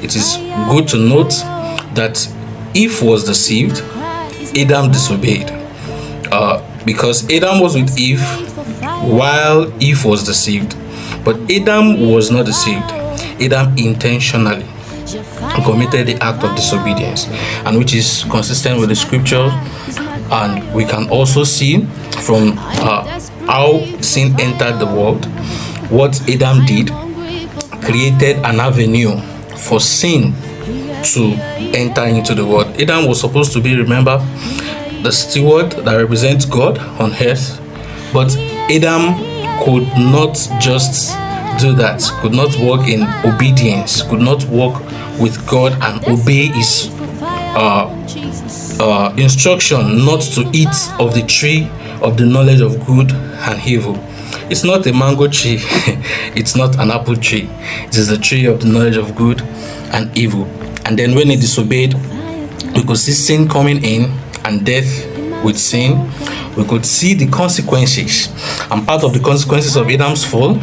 it is good to note that Eve was deceived, Adam disobeyed. Because Adam was with Eve while Eve was deceived. But Adam was not deceived. Adam intentionally committed the act of disobedience, and which is consistent with the scripture. And we can also see from how sin entered the world, what Adam did created an avenue for sin to enter into the world. Adam was supposed to be, remember, the steward that represents God on earth, but Adam could not just do that, could not walk in obedience, could not walk with God and obey his instruction not to eat of the tree of the knowledge of good and evil. It's not a mango tree, it's not an apple tree, it is the tree of the knowledge of good and evil. And then when he disobeyed, we could see sin coming in and death with sin. We could see the consequences, and part of the consequences of Adam's fall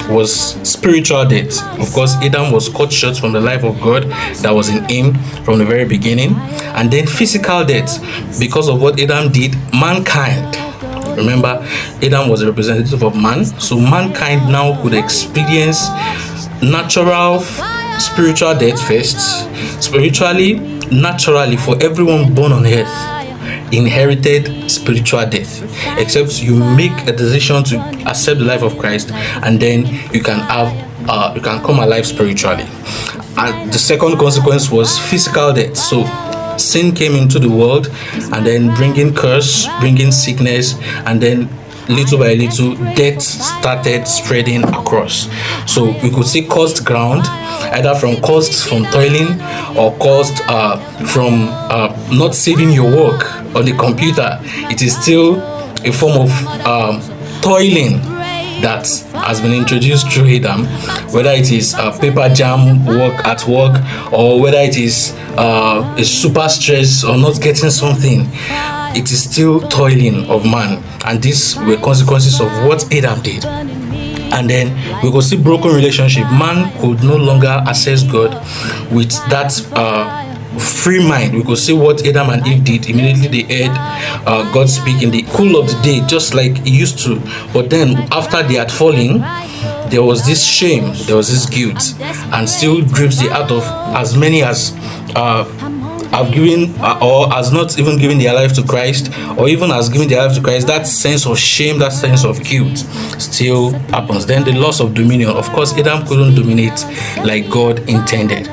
was spiritual death. Of course, Adam was cut short from the life of God that was in him from the very beginning. And then physical death, because of what Adam did. Mankind, remember, Adam was a representative of man, so mankind now could experience natural spiritual death first. Spiritually, naturally, for everyone born on earth, inherited spiritual death, except you make a decision to accept the life of Christ, and then you can come alive spiritually. And the second consequence was physical death. So sin came into the world, and then bringing curse, bringing sickness, and then little by little death started spreading across. So we could see cursed ground, either cursed from toiling, or cursed from not saving your work on the computer. It is still a form of toiling that has been introduced through Adam, whether it is paper jam work at work, or whether it is a super stress or not getting something. It is still toiling of man, and these were consequences of what Adam did. And then we could see broken relationship. Man could no longer access God with that free mind. We could see what Adam and Eve did. Immediately they heard God speak in the cool of the day, just like he used to. But then after they had fallen, there was this shame, there was this guilt, and still grips the heart of as many as have given or has not even given their life to Christ, or even has given their life to Christ. That sense of shame, that sense of guilt still happens. Then the loss of dominion. Of course, Adam couldn't dominate like God intended.